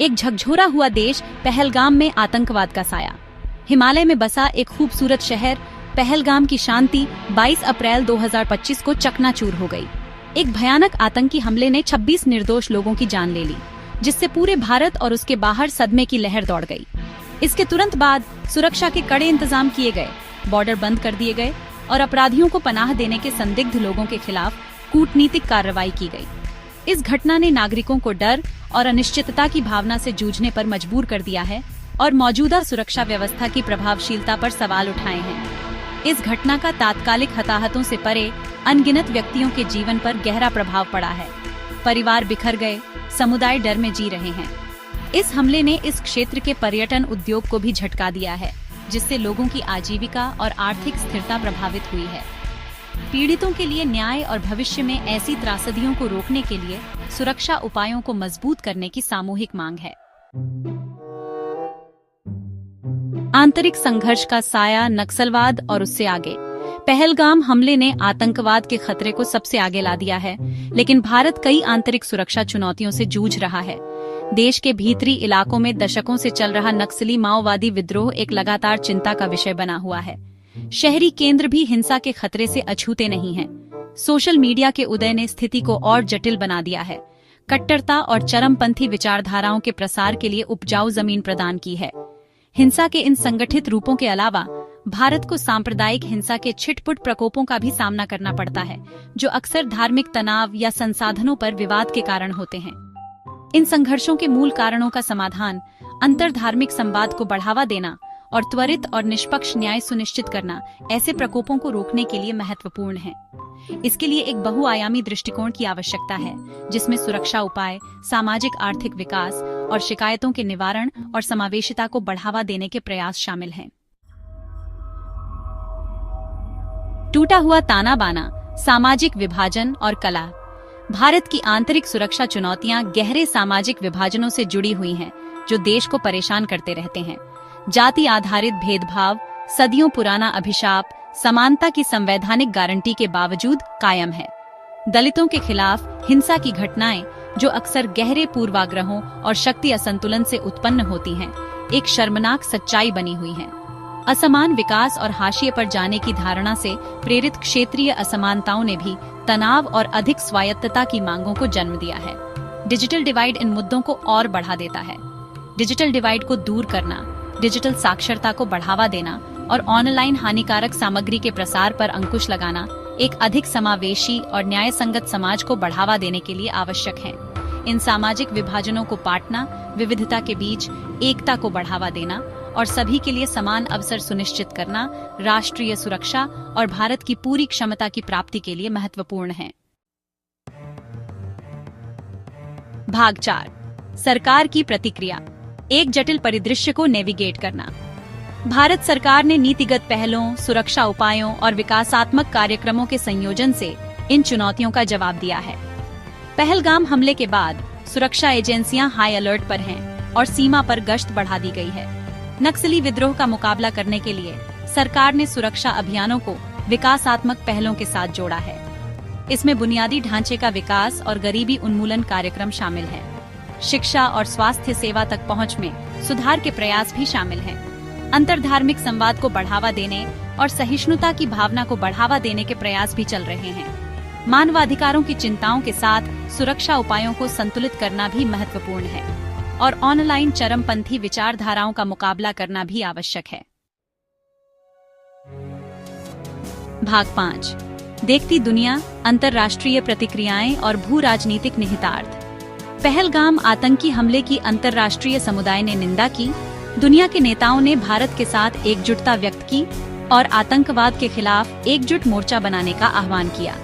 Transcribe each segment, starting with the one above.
एक झकझोरा हुआ देश पहलगाम में आतंकवाद का साया। हिमालय में बसा एक खूबसूरत शहर पहलगाम की शांति 22 अप्रैल 2025 को चकनाचूर हो गई। एक भयानक आतंकी हमले ने 26 निर्दोष लोगों की जान ले ली, जिससे पूरे भारत और उसके बाहर सदमे की लहर दौड़ गई। इसके तुरंत बाद सुरक्षा के कड़े इंतजाम किए गए, बॉर्डर बंद कर दिए गए और अपराधियों को पनाह देने के संदिग्ध लोगों के खिलाफ कूटनीतिक कार्रवाई की गई। इस घटना ने नागरिकों को डर और अनिश्चितता की भावना से जूझने पर मजबूर कर दिया है और मौजूदा सुरक्षा व्यवस्था की प्रभावशीलता पर सवाल उठाए हैं। इस घटना का तात्कालिक हताहतों से परे अनगिनत व्यक्तियों के जीवन पर गहरा प्रभाव पड़ा है। परिवार बिखर गए, समुदाय डर में जी रहे हैं। इस हमले ने इस क्षेत्र के पर्यटन उद्योग को भी झटका दिया है, जिससे लोगों की आजीविका और आर्थिक स्थिरता प्रभावित हुई है। पीड़ितों के लिए न्याय और भविष्य में ऐसी त्रासदियों को रोकने के लिए सुरक्षा उपायों को मजबूत करने की सामूहिक मांग है। आंतरिक संघर्ष का साया, नक्सलवाद और उससे आगे। पहलगाम हमले ने आतंकवाद के खतरे को सबसे आगे ला दिया है, लेकिन भारत कई आंतरिक सुरक्षा चुनौतियों से जूझ रहा है। देश के भीतरी इलाकों में दशकों से चल रहा नक्सली माओवादी विद्रोह एक लगातार चिंता का विषय बना हुआ है। शहरी केंद्र भी हिंसा के खतरे से अछूते नहीं हैं। सोशल मीडिया के उदय ने स्थिति को और जटिल बना दिया है। कट्टरता और चरमपंथी विचारधाराओं के प्रसार के लिए उपजाऊ जमीन प्रदान की है। हिंसा के इन संगठित रूपों के अलावा भारत को सांप्रदायिक हिंसा के छिटपुट प्रकोपों का भी सामना करना पड़ता है, जो अक्सर धार्मिक तनाव या संसाधनों पर विवाद के कारण होते हैं। इन संघर्षों के मूल कारणों का समाधान अंतरधार्मिक संवाद को बढ़ावा देना और त्वरित और निष्पक्ष न्याय सुनिश्चित करना ऐसे प्रकोपों को रोकने के लिए महत्वपूर्ण है। इसके लिए एक बहुआयामी दृष्टिकोण की आवश्यकता है, जिसमें सुरक्षा उपाय, सामाजिक आर्थिक विकास और शिकायतों के निवारण और समावेशिता को बढ़ावा देने के प्रयास शामिल हैं। टूटा हुआ ताना बाना, सामाजिक विभाजन और कला। भारत की आंतरिक सुरक्षा चुनौतियां गहरे सामाजिक विभाजनों से जुड़ी हुई हैं, जो देश को परेशान करते रहते हैं। जाति आधारित भेदभाव, सदियों पुराना अभिशाप, समानता की संवैधानिक गारंटी के बावजूद कायम है। दलितों के खिलाफ हिंसा की घटनाएं, जो अक्सर गहरे पूर्वाग्रहों और शक्ति असंतुलन से उत्पन्न होती हैं, एक शर्मनाक सच्चाई बनी हुई हैं। असमान विकास और हाशिए पर जाने की धारणा से प्रेरित क्षेत्रीय असमानताओं ने भी तनाव और अधिक स्वायत्तता की मांगों को जन्म दिया है। डिजिटल डिवाइड इन मुद्दों को और बढ़ा देता है। डिजिटल डिवाइड को दूर करना, डिजिटल साक्षरता को बढ़ावा देना और ऑनलाइन हानिकारक सामग्री के प्रसार पर अंकुश लगाना एक अधिक समावेशी और न्याय संगत समाज को बढ़ावा देने के लिए आवश्यक है। इन सामाजिक विभाजनों को पाटना, विविधता के बीच एकता को बढ़ावा देना और सभी के लिए समान अवसर सुनिश्चित करना राष्ट्रीय सुरक्षा और भारत की पूरी क्षमता की प्राप्ति के लिए महत्वपूर्ण है। भाग 4, सरकार की प्रतिक्रिया। एक जटिल परिदृश्य को नेविगेट करना। भारत सरकार ने नीतिगत पहलों, सुरक्षा उपायों और विकासात्मक कार्यक्रमों के संयोजन से इन चुनौतियों का जवाब दिया है। पहलगाम हमले के बाद सुरक्षा एजेंसियां हाई अलर्ट पर हैं और सीमा पर गश्त बढ़ा दी गई है। नक्सली विद्रोह का मुकाबला करने के लिए सरकार ने सुरक्षा अभियानों को विकासात्मक पहलों के साथ जोड़ा है। इसमें बुनियादी ढांचे का विकास और गरीबी उन्मूलन कार्यक्रम शामिल है। शिक्षा और स्वास्थ्य सेवा तक पहुंच में सुधार के प्रयास भी शामिल हैं। अंतरधार्मिक संवाद को बढ़ावा देने और सहिष्णुता की भावना को बढ़ावा देने के प्रयास भी चल रहे हैं। मानवाधिकारों की चिंताओं के साथ सुरक्षा उपायों को संतुलित करना भी महत्वपूर्ण है और ऑनलाइन चरमपंथी विचारधाराओं का मुकाबला करना भी आवश्यक है। भाग 5, देखती दुनिया, अंतर्राष्ट्रीय प्रतिक्रियाएं और भू राजनीतिक निहितार्थ। पहलगाम आतंकी हमले की अंतर्राष्ट्रीय समुदाय ने निंदा की। दुनिया के नेताओं ने भारत के साथ एकजुटता व्यक्त की और आतंकवाद के खिलाफ एकजुट मोर्चा बनाने का आह्वान किया।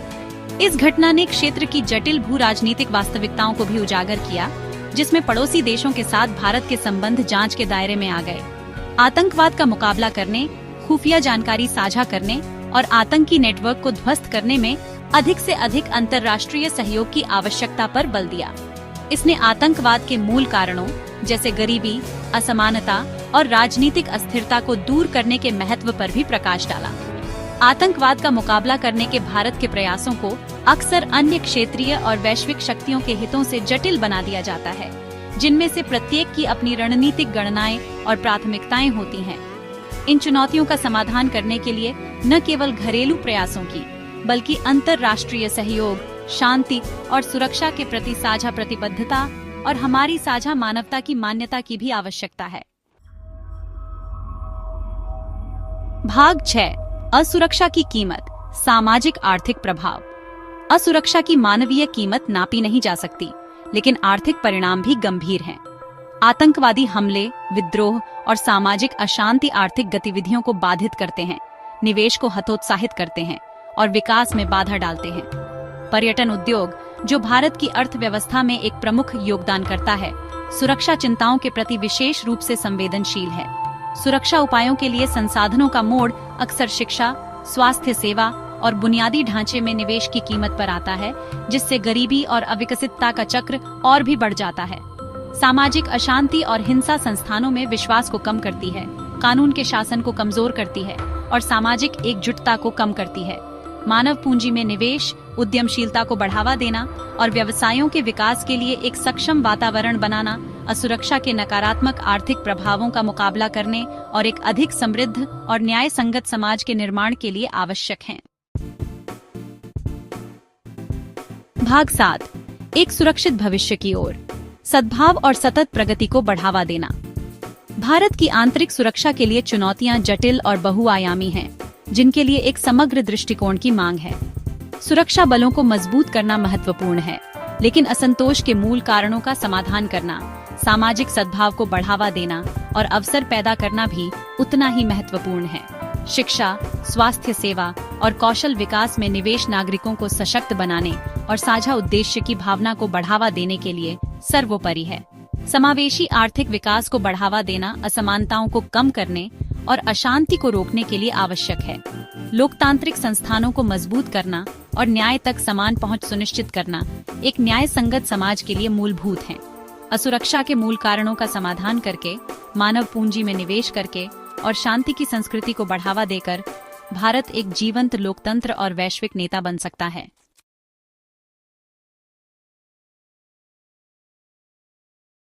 इस घटना ने क्षेत्र की जटिल भू राजनीतिक वास्तविकताओं को भी उजागर किया, जिसमें पड़ोसी देशों के साथ भारत के संबंध जांच के दायरे में आ गए। आतंकवाद का मुकाबला करने, खुफिया जानकारी साझा करने और आतंकी नेटवर्क को ध्वस्त करने में अधिक से अधिक अंतर्राष्ट्रीय सहयोग की आवश्यकता पर बल दिया। इसने आतंकवाद के मूल कारणों जैसे गरीबी, असमानता और राजनीतिक अस्थिरता को दूर करने के महत्व पर भी प्रकाश डाला। आतंकवाद का मुकाबला करने के भारत के प्रयासों को अक्सर अन्य क्षेत्रीय और वैश्विक शक्तियों के हितों से जटिल बना दिया जाता है, जिनमें से प्रत्येक की अपनी रणनीतिक गणनाएं और प्राथमिकताएं होती हैं। इन चुनौतियों का समाधान करने के लिए न केवल घरेलू प्रयासों की, बल्कि अंतर्राष्ट्रीय सहयोग, शांति और सुरक्षा के प्रति साझा प्रतिबद्धता और हमारी साझा मानवता की मान्यता की भी आवश्यकता है। भाग 6, असुरक्षा की कीमत, सामाजिक आर्थिक प्रभाव। असुरक्षा की मानवीय कीमत नापी नहीं जा सकती, लेकिन आर्थिक परिणाम भी गंभीर हैं। आतंकवादी हमले, विद्रोह और सामाजिक अशांति आर्थिक गतिविधियों को बाधित करते हैं, निवेश को हतोत्साहित करते हैं और विकास में बाधा डालते हैं। पर्यटन उद्योग, जो भारत की अर्थव्यवस्था में एक प्रमुख योगदान करता है, सुरक्षा चिंताओं के प्रति विशेष रूप से संवेदनशील है। सुरक्षा उपायों के लिए संसाधनों का मोड़ अक्सर शिक्षा, स्वास्थ्य सेवा और बुनियादी ढांचे में निवेश की कीमत पर आता है, जिससे गरीबी और अविकसितता का चक्र और भी बढ़ जाता है। सामाजिक अशांति और हिंसा संस्थानों में विश्वास को कम करती है, कानून के शासन को कमजोर करती है और सामाजिक एकजुटता को कम करती है। मानव पूंजी में निवेश, उद्यमशीलता को बढ़ावा देना और व्यवसायों के विकास के लिए एक सक्षम वातावरण बनाना असुरक्षा के नकारात्मक आर्थिक प्रभावों का मुकाबला करने और एक अधिक समृद्ध और न्याय संगत समाज के निर्माण के लिए आवश्यक है। भाग 7, एक सुरक्षित भविष्य की ओर, सद्भाव और सतत प्रगति को बढ़ावा देना। भारत की आंतरिक सुरक्षा के लिए चुनौतियां जटिल और बहुआयामी हैं, जिनके लिए एक समग्र दृष्टिकोण की मांग है। सुरक्षा बलों को मजबूत करना महत्वपूर्ण है, लेकिन असंतोष के मूल कारणों का समाधान करना, सामाजिक सद्भाव को बढ़ावा देना और अवसर पैदा करना भी उतना ही महत्वपूर्ण है। शिक्षा, स्वास्थ्य सेवा और कौशल विकास में निवेश नागरिकों को सशक्त बनाने और साझा उद्देश्य की भावना को बढ़ावा देने के लिए सर्वोपरि है। समावेशी आर्थिक विकास को बढ़ावा देना असमानताओं को कम करने और अशांति को रोकने के लिए आवश्यक है। लोकतांत्रिक संस्थानों को मजबूत करना और न्याय तक समान पहुंच सुनिश्चित करना एक न्याय संगत समाज के लिए मूलभूत है। असुरक्षा के मूल कारणों का समाधान करके, मानव पूंजी में निवेश करके और शांति की संस्कृति को बढ़ावा देकर भारत एक जीवंत लोकतंत्र और वैश्विक नेता बन सकता है।